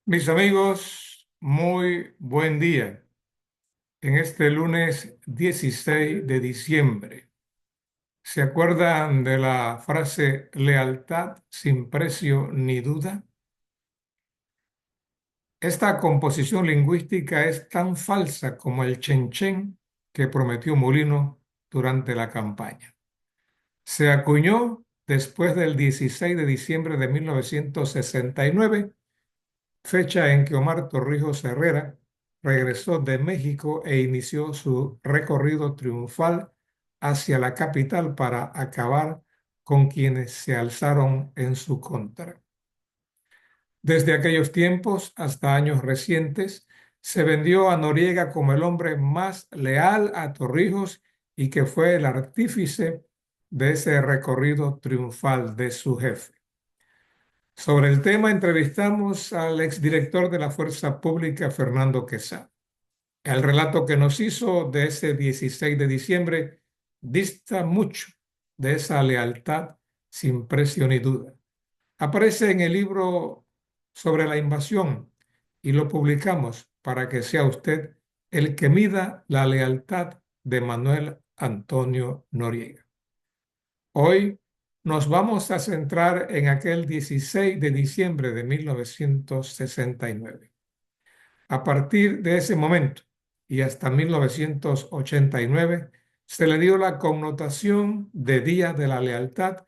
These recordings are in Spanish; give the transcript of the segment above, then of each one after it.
Mis amigos, muy buen día. En este lunes 16 de diciembre, ¿se acuerdan de la frase lealtad sin precio ni duda? Esta composición lingüística es tan falsa como el chen que prometió Molino durante la campaña. Se acuñó después del 16 de diciembre de 1969, fecha en que Omar Torrijos Herrera regresó de México e inició su recorrido triunfal hacia la capital para acabar con quienes se alzaron en su contra. Desde aquellos tiempos hasta años recientes, se vendió a Noriega como el hombre más leal a Torrijos y que fue el artífice de ese recorrido triunfal de su jefe. Sobre el tema entrevistamos al exdirector de la Fuerza Pública, Fernando Quesada. El relato que nos hizo de ese 16 de diciembre dista mucho de esa lealtad sin precio ni duda. Aparece en el libro sobre la invasión y lo publicamos para que sea usted el que mida la lealtad de Manuel Antonio Noriega. Hoy nos vamos a centrar en aquel 16 de diciembre de 1969. A partir de ese momento y hasta 1989 se le dio la connotación de Día de la Lealtad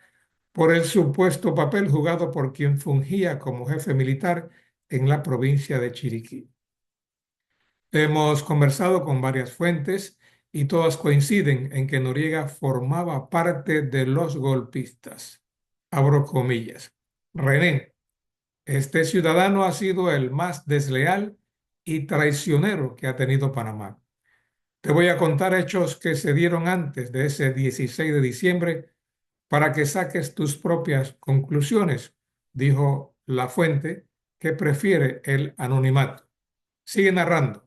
por el supuesto papel jugado por quien fungía como jefe militar en la provincia de Chiriquí. Hemos conversado con varias fuentes y todas coinciden en que Noriega formaba parte de los golpistas. Abro comillas. René, este ciudadano ha sido el más desleal y traicionero que ha tenido Panamá. Te voy a contar hechos que se dieron antes de ese 16 de diciembre para que saques tus propias conclusiones, dijo la fuente que prefiere el anonimato. Sigue narrando.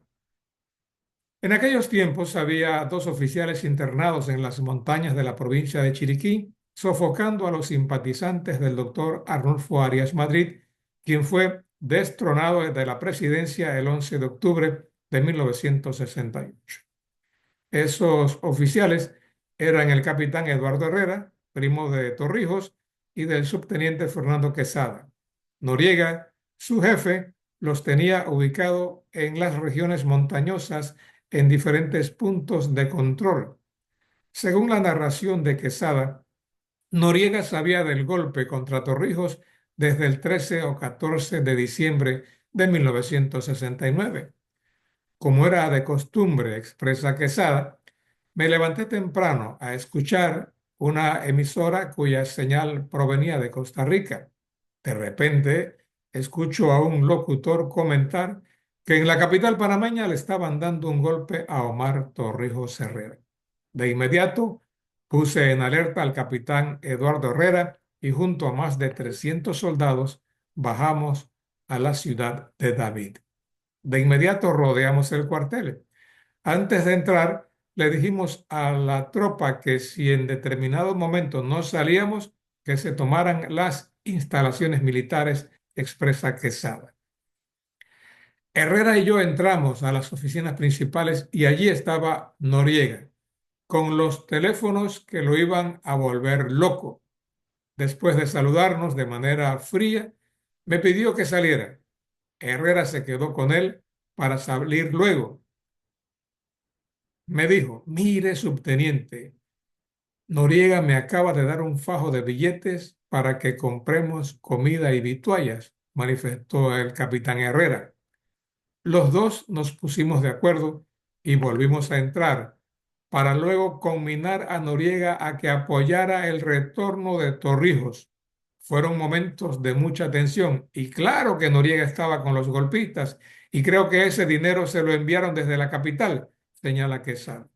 En aquellos tiempos había dos oficiales internados en las montañas de la provincia de Chiriquí, sofocando a los simpatizantes del doctor Arnulfo Arias Madrid, quien fue destronado desde la presidencia el 11 de octubre de 1968. Esos oficiales eran el capitán Eduardo Herrera, primo de Torrijos, y del subteniente Fernando Quesada. Noriega, su jefe, los tenía ubicados en las regiones montañosas en diferentes puntos de control. Según la narración de Quesada, Noriega sabía del golpe contra Torrijos desde el 13 o 14 de diciembre de 1969. Como era de costumbre, expresa Quesada, me levanté temprano a escuchar una emisora cuya señal provenía de Costa Rica. De repente, escucho a un locutor comentar que en la capital panameña le estaban dando un golpe a Omar Torrijos Herrera. De inmediato, puse en alerta al capitán Eduardo Herrera y junto a más de 300 soldados bajamos a la ciudad de David. De inmediato rodeamos el cuartel. Antes de entrar, le dijimos a la tropa que si en determinado momento no salíamos, que se tomaran las instalaciones militares, expresa Quesada. Herrera y yo entramos a las oficinas principales y allí estaba Noriega, con los teléfonos que lo iban a volver loco. Después de saludarnos de manera fría, me pidió que saliera. Herrera se quedó con él para salir luego. Me dijo, mire, subteniente, Noriega me acaba de dar un fajo de billetes para que compremos comida y vituallas, manifestó el capitán Herrera. Los dos nos pusimos de acuerdo y volvimos a entrar, para luego conminar a Noriega a que apoyara el retorno de Torrijos. Fueron momentos de mucha tensión y claro que Noriega estaba con los golpistas y creo que ese dinero se lo enviaron desde la capital, señala Quesada.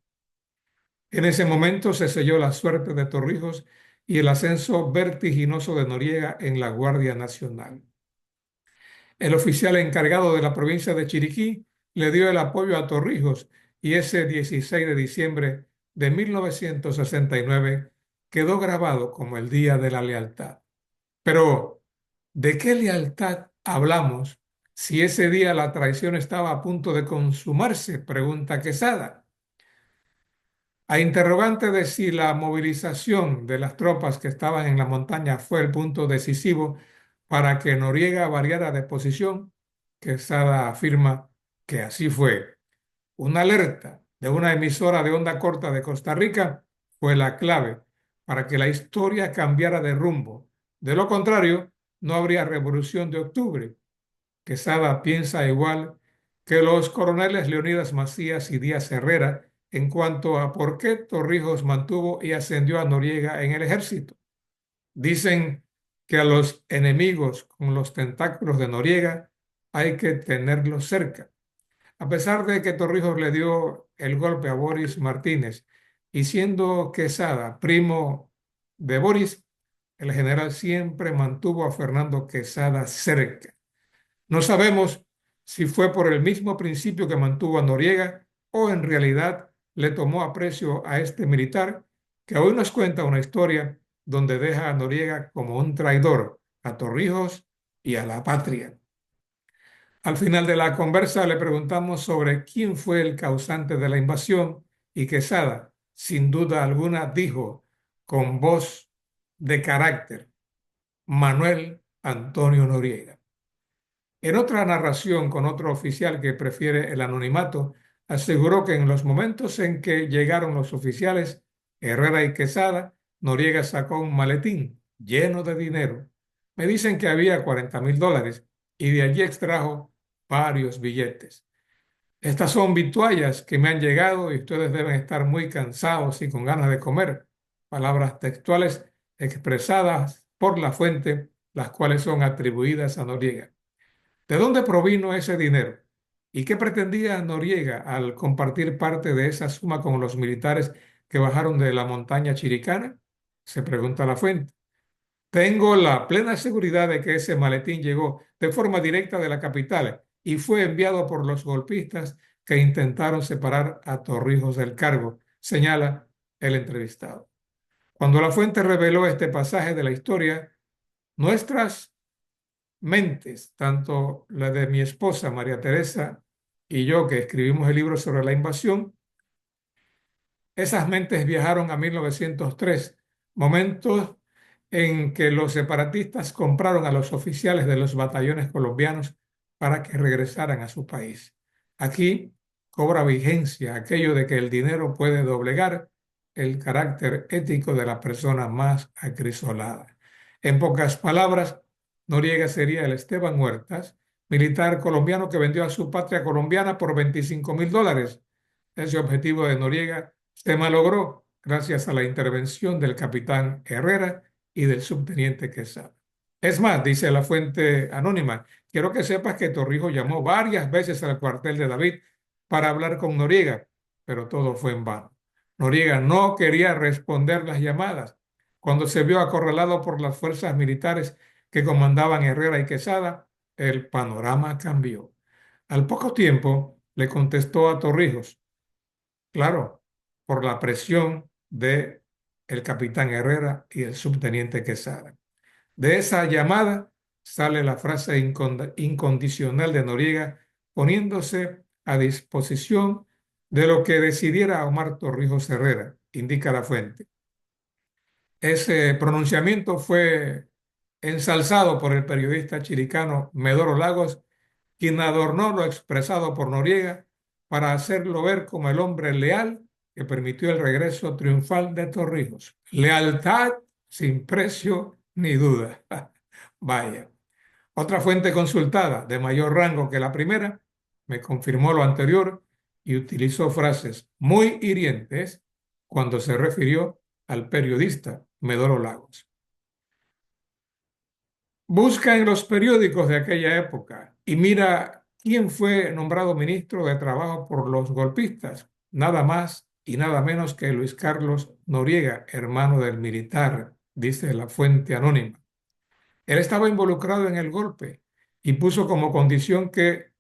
En ese momento se selló la suerte de Torrijos y el ascenso vertiginoso de Noriega en la Guardia Nacional. El oficial encargado de la provincia de Chiriquí le dio el apoyo a Torrijos y ese 16 de diciembre de 1969 quedó grabado como el Día de la Lealtad. Pero, ¿de qué lealtad hablamos si ese día la traición estaba a punto de consumarse, pregunta Quesada. A interrogante de si la movilización de las tropas que estaban en la montaña fue el punto decisivo para que Noriega variara de posición, Quesada afirma que así fue. Una alerta de una emisora de onda corta de Costa Rica fue la clave para que la historia cambiara de rumbo. De lo contrario, no habría revolución de octubre. Quesada piensa igual que los coroneles Leonidas Macías y Díaz Herrera en cuanto a por qué Torrijos mantuvo y ascendió a Noriega en el ejército. Dicen que a los enemigos con los tentáculos de Noriega hay que tenerlos cerca. A pesar de que Torrijos le dio el golpe a Boris Martínez y siendo Quesada primo de Boris, el general siempre mantuvo a Fernando Quesada cerca. No sabemos si fue por el mismo principio que mantuvo a Noriega o en realidad le tomó aprecio a este militar que hoy nos cuenta una historia donde deja a Noriega como un traidor a Torrijos y a la patria. Al final de la conversa le preguntamos sobre quién fue el causante de la invasión y Quesada, sin duda alguna, dijo con voz de carácter, Manuel Antonio Noriega. En otra narración con otro oficial que prefiere el anonimato, aseguró que en los momentos en que llegaron los oficiales Herrera y Quesada, Noriega sacó un maletín lleno de dinero. Me dicen que había $40,000 y de allí extrajo varios billetes. Estas son vituallas que me han llegado y ustedes deben estar muy cansados y con ganas de comer. Palabras textuales expresadas por la fuente, las cuales son atribuidas a Noriega. ¿De dónde provino ese dinero? ¿Y qué pretendía Noriega al compartir parte de esa suma con los militares que bajaron de la montaña Chiricana? Se pregunta la fuente. Tengo la plena seguridad de que ese maletín llegó de forma directa de la capital y fue enviado por los golpistas que intentaron separar a Torrijos del cargo, señala el entrevistado. Cuando la fuente reveló este pasaje de la historia, nuestras mentes, tanto la de mi esposa María Teresa y yo que escribimos el libro sobre la invasión, esas mentes viajaron a 1903, momentos en que los separatistas compraron a los oficiales de los batallones colombianos para que regresaran a su país. Aquí cobra vigencia aquello de que el dinero puede doblegar el carácter ético de la persona más acrisolada. En pocas palabras, Noriega sería el Esteban Huertas, militar colombiano que vendió a su patria colombiana por $25,000. Ese objetivo de Noriega se malogró gracias a la intervención del capitán Herrera y del subteniente Quesada. Es más, dice la fuente anónima, quiero que sepas que Torrijos llamó varias veces al cuartel de David para hablar con Noriega, pero todo fue en vano. Noriega no quería responder las llamadas. Cuando se vio acorralado por las fuerzas militares que comandaban Herrera y Quesada, el panorama cambió. Al poco tiempo le contestó a Torrijos, claro, por la presión de el capitán Herrera y el subteniente Quesada. De esa llamada sale la frase incondicional de Noriega poniéndose a disposición de lo que decidiera Omar Torrijos Herrera, indica la fuente. Ese pronunciamiento fue ensalzado por el periodista chiricano Medoro Lagos, quien adornó lo expresado por Noriega para hacerlo ver como el hombre leal que permitió el regreso triunfal de Torrijos. Lealtad sin precio ni duda. Vaya. Otra fuente consultada, de mayor rango que la primera, me confirmó lo anterior y utilizó frases muy hirientes cuando se refirió al periodista Medoro Lagos. Busca en los periódicos de aquella época y mira quién fue nombrado ministro de Trabajo por los golpistas. Nada más y nada menos que Luis Carlos Noriega, hermano del militar, dice la fuente anónima. Él estaba involucrado en el golpe y puso como condición que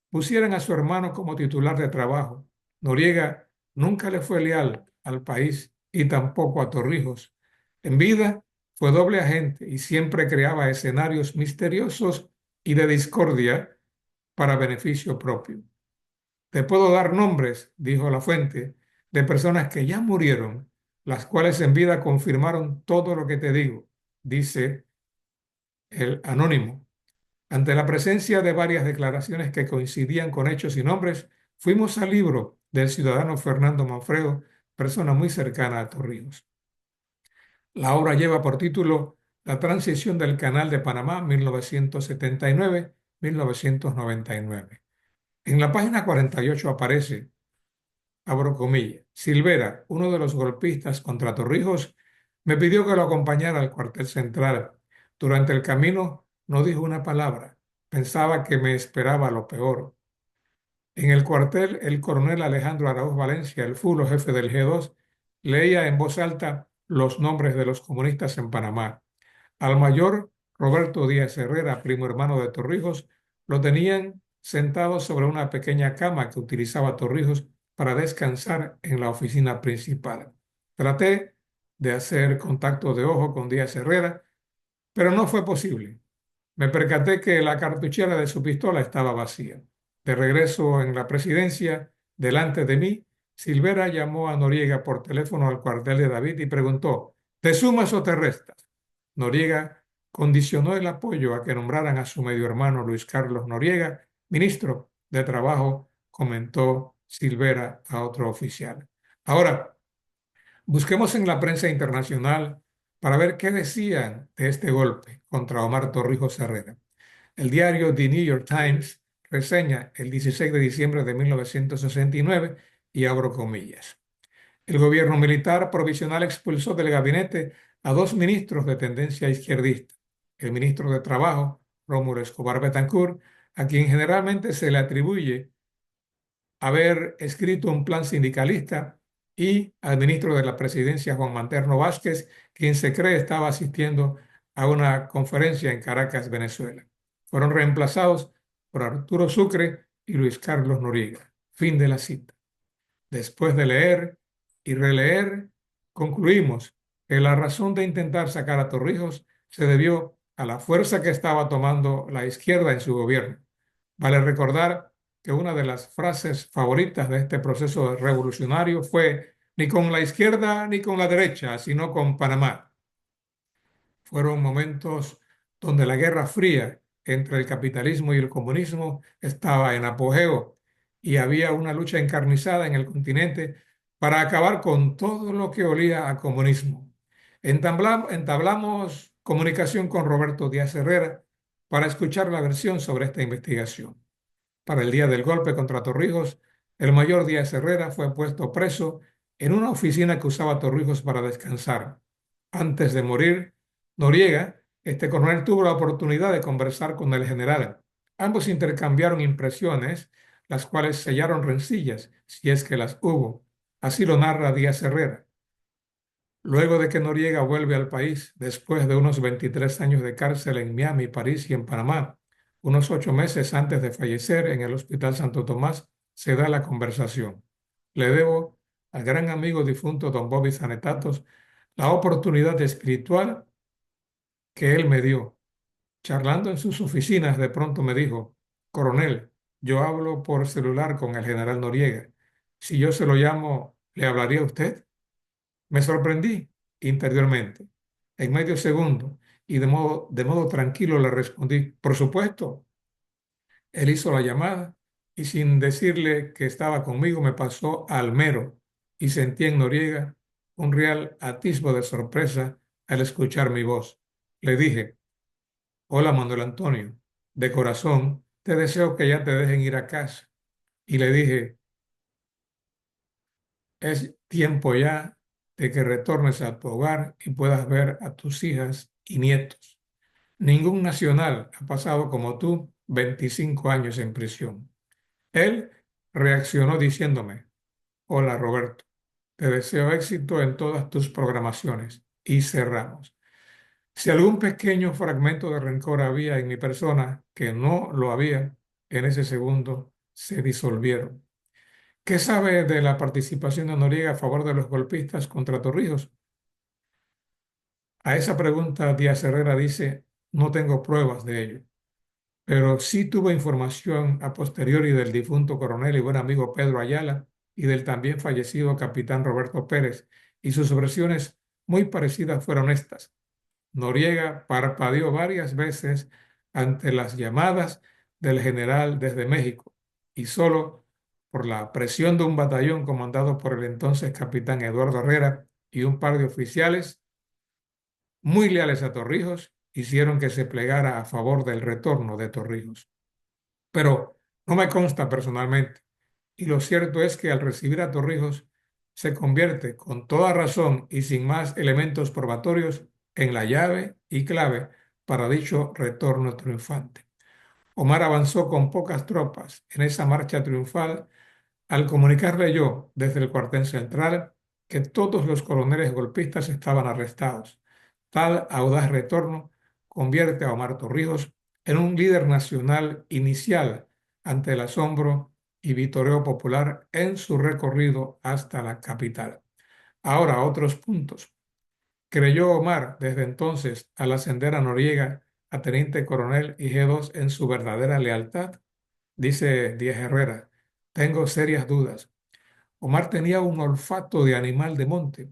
pusieran a su hermano como titular de trabajo. Noriega nunca le fue leal al país y tampoco a Torrijos. En vida fue doble agente y siempre creaba escenarios misteriosos y de discordia para beneficio propio. Te puedo dar nombres, dijo la fuente, de personas que ya murieron, las cuales en vida confirmaron todo lo que te digo, dice el anónimo. Ante la presencia de varias declaraciones que coincidían con hechos y nombres, fuimos al libro del ciudadano Fernando Manfredo, persona muy cercana a Torrijos. La obra lleva por título La transición del Canal de Panamá 1979-1999. En la página 48 aparece, abro comillas, Silvera, uno de los golpistas contra Torrijos, me pidió que lo acompañara al cuartel central. Durante el camino no dijo una palabra. Pensaba que me esperaba lo peor. En el cuartel, el coronel Alejandro Araúz Valencia, el fulo jefe del G2, leía en voz alta los nombres de los comunistas en Panamá. Al mayor Roberto Díaz Herrera, primo hermano de Torrijos, lo tenían sentado sobre una pequeña cama que utilizaba Torrijos para descansar en la oficina principal. Traté de hacer contacto de ojo con Díaz Herrera, pero no fue posible. Me percaté que la cartuchera de su pistola estaba vacía. De regreso en la presidencia, delante de mí, Silvera llamó a Noriega por teléfono al cuartel de David y preguntó, ¿te sumas o te restas? Noriega condicionó el apoyo a que nombraran a su medio hermano Luis Carlos Noriega, ministro de Trabajo, comentó Silvera a otro oficial. Ahora, busquemos en la prensa internacional para ver qué decían de este golpe contra Omar Torrijos Herrera. El diario The New York Times reseña el 16 de diciembre de 1969 y abro comillas. El gobierno militar provisional expulsó del gabinete a dos ministros de tendencia izquierdista. El ministro de Trabajo, Rómulo Escobar Betancourt, a quien generalmente se le atribuye haber escrito un plan sindicalista, y al ministro de la Presidencia, Juan Materno Vázquez, quien se cree estaba asistiendo a una conferencia en Caracas, Venezuela. Fueron reemplazados por Arturo Sucre y Luis Carlos Noriega. Fin de la cita. Después de leer y releer, concluimos que la razón de intentar sacar a Torrijos se debió a la fuerza que estaba tomando la izquierda en su gobierno. Vale recordar que una de las frases favoritas de este proceso revolucionario fue ni con la izquierda ni con la derecha, sino con Panamá. Fueron momentos donde la Guerra Fría entre el capitalismo y el comunismo estaba en apogeo y había una lucha encarnizada en el continente para acabar con todo lo que olía a comunismo. Entablamos comunicación con Roberto Díaz Herrera para escuchar la versión sobre esta investigación. Para el día del golpe contra Torrijos, el mayor Díaz Herrera fue puesto preso en una oficina que usaba Torrijos para descansar. Antes de morir, Noriega, este coronel, tuvo la oportunidad de conversar con el general. Ambos intercambiaron impresiones, las cuales sellaron rencillas, si es que las hubo. Así lo narra Díaz Herrera. Luego de que Noriega vuelve al país, después de unos 23 años de cárcel en Miami, París y en Panamá, unos 8 meses antes de fallecer en el Hospital Santo Tomás, se da la conversación. Le debo al gran amigo difunto don Bobby Zanetatos la oportunidad espiritual que él me dio. Charlando en sus oficinas, de pronto me dijo, Coronel, yo hablo por celular con el general Noriega. Si yo se lo llamo, ¿le hablaría a usted? Me sorprendí interiormente. En medio segundo y de modo tranquilo le respondí, por supuesto. Él hizo la llamada y sin decirle que estaba conmigo me pasó al mero y sentí en Noriega un real atisbo de sorpresa al escuchar mi voz. Le dije, hola Manuel Antonio, de corazón te deseo que ya te dejen ir a casa. Y le dije, es tiempo ya de que retornes a tu hogar y puedas ver a tus hijas y nietos. Ningún nacional ha pasado como tú 25 años en prisión. Él reaccionó diciéndome, hola Roberto, te deseo éxito en todas tus programaciones. Y cerramos. Si algún pequeño fragmento de rencor había en mi persona, que no lo había, en ese segundo se disolvieron. ¿Qué sabe de la participación de Noriega a favor de los golpistas contra Torrijos? A esa pregunta Díaz Herrera dice, no tengo pruebas de ello. pero sí tuve información a posteriori del difunto coronel y buen amigo Pedro Ayala y del también fallecido capitán Roberto Pérez, y sus versiones muy parecidas fueron estas. Noriega parpadeó varias veces ante las llamadas del general desde México y solo por la presión de un batallón comandado por el entonces capitán Eduardo Herrera y un par de oficiales muy leales a Torrijos hicieron que se plegara a favor del retorno de Torrijos. Pero no me consta personalmente. Y lo cierto es que al recibir a Torrijos se convierte con toda razón y sin más elementos probatorios en la llave y clave para dicho retorno triunfante. Omar avanzó con pocas tropas en esa marcha triunfal al comunicarle yo desde el cuartel central que todos los coroneles golpistas estaban arrestados. Tal audaz retorno convierte a Omar Torrijos en un líder nacional inicial ante el asombro y vitoreo popular en su recorrido hasta la capital. Ahora, otros puntos. Creyó Omar desde entonces al ascender a Noriega a teniente coronel y G2 en su verdadera lealtad. Dice Díaz Herrera, tengo serias dudas. Omar tenía un olfato de animal de monte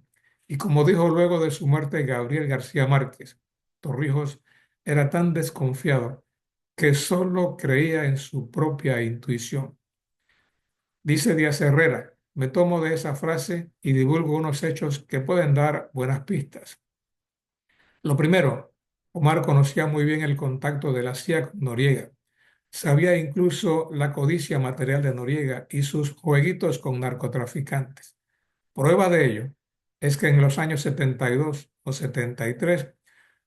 y como dijo luego de su muerte Gabriel García Márquez, Torrijos era tan desconfiado que solo creía en su propia intuición. Dice Díaz Herrera, me tomo de esa frase y divulgo unos hechos que pueden dar buenas pistas. Lo primero, Omar conocía muy bien el contacto de la CIA con Noriega. Sabía incluso la codicia material de Noriega y sus jueguitos con narcotraficantes. Prueba de ello es que en los años 72 o 73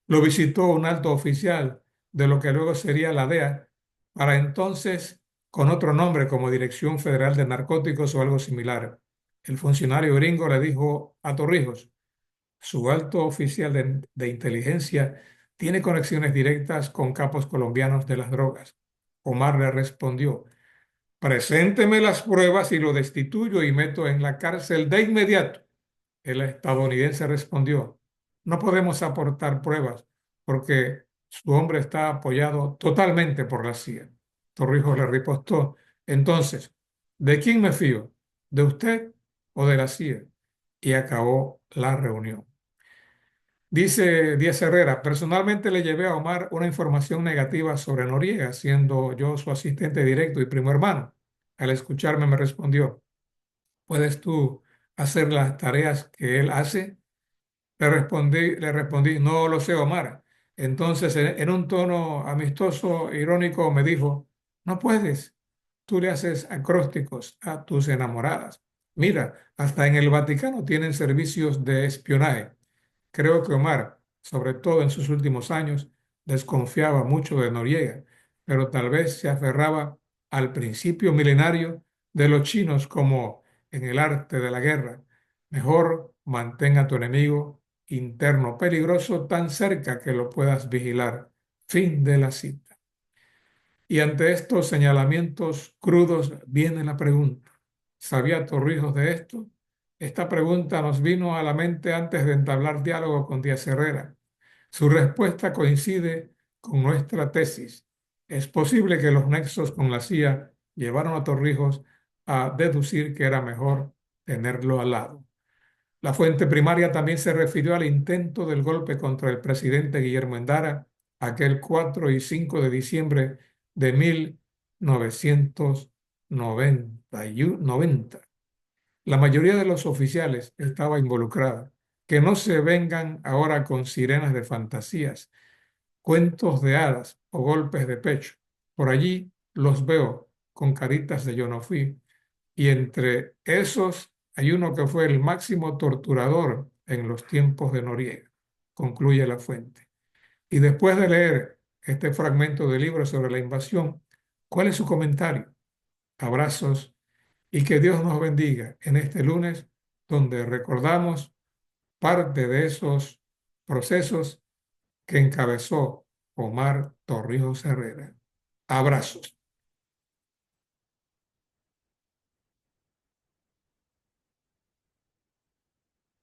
lo visitó un alto oficial de lo que luego sería la DEA, para entonces con otro nombre como Dirección Federal de Narcóticos o algo similar. El funcionario gringo le dijo a Torrijos, su alto oficial de inteligencia tiene conexiones directas con capos colombianos de las drogas. Omar le respondió, presénteme las pruebas y lo destituyo y meto en la cárcel de inmediato. El estadounidense respondió, no podemos aportar pruebas porque su hombre está apoyado totalmente por la CIA. Torrijos le ripostó, entonces, ¿de quién me fío? ¿De usted o de la CIA? Y acabó la reunión. Dice Díaz Herrera, personalmente le llevé a Omar una información negativa sobre Noriega, siendo yo su asistente directo y primo hermano. Al escucharme me respondió, ¿puedes tú hacer las tareas que él hace? Le respondí, no lo sé, Omar. Entonces, en un tono amistoso, irónico, me dijo, no puedes, tú le haces acrósticos a tus enamoradas. Mira, hasta en el Vaticano tienen servicios de espionaje. Creo que Omar, sobre todo en sus últimos años, desconfiaba mucho de Noriega, pero tal vez se aferraba al principio milenario de los chinos como en el arte de la guerra. Mejor mantén a tu enemigo interno peligroso tan cerca que lo puedas vigilar. Fin de la cita. Y ante estos señalamientos crudos viene la pregunta. ¿Sabía Torrijos de esto? Esta pregunta nos vino a la mente antes de entablar diálogo con Díaz Herrera. Su respuesta coincide con nuestra tesis. Es posible que los nexos con la CIA llevaron a Torrijos a deducir que era mejor tenerlo al lado. La fuente primaria también se refirió al intento del golpe contra el presidente Guillermo Endara aquel 4 y 5 de diciembre de 1990. La mayoría de los oficiales estaba involucrada. Que no se vengan ahora con sirenas de fantasías, cuentos de hadas o golpes de pecho. Por allí los veo con caritas de yo no fui y entre esos hay uno que fue el máximo torturador en los tiempos de Noriega, concluye la fuente. Y después de leer este fragmento del libro sobre la invasión, ¿cuál es su comentario? Abrazos y que Dios nos bendiga en este lunes donde recordamos parte de esos procesos que encabezó Omar Torrijos Herrera. Abrazos.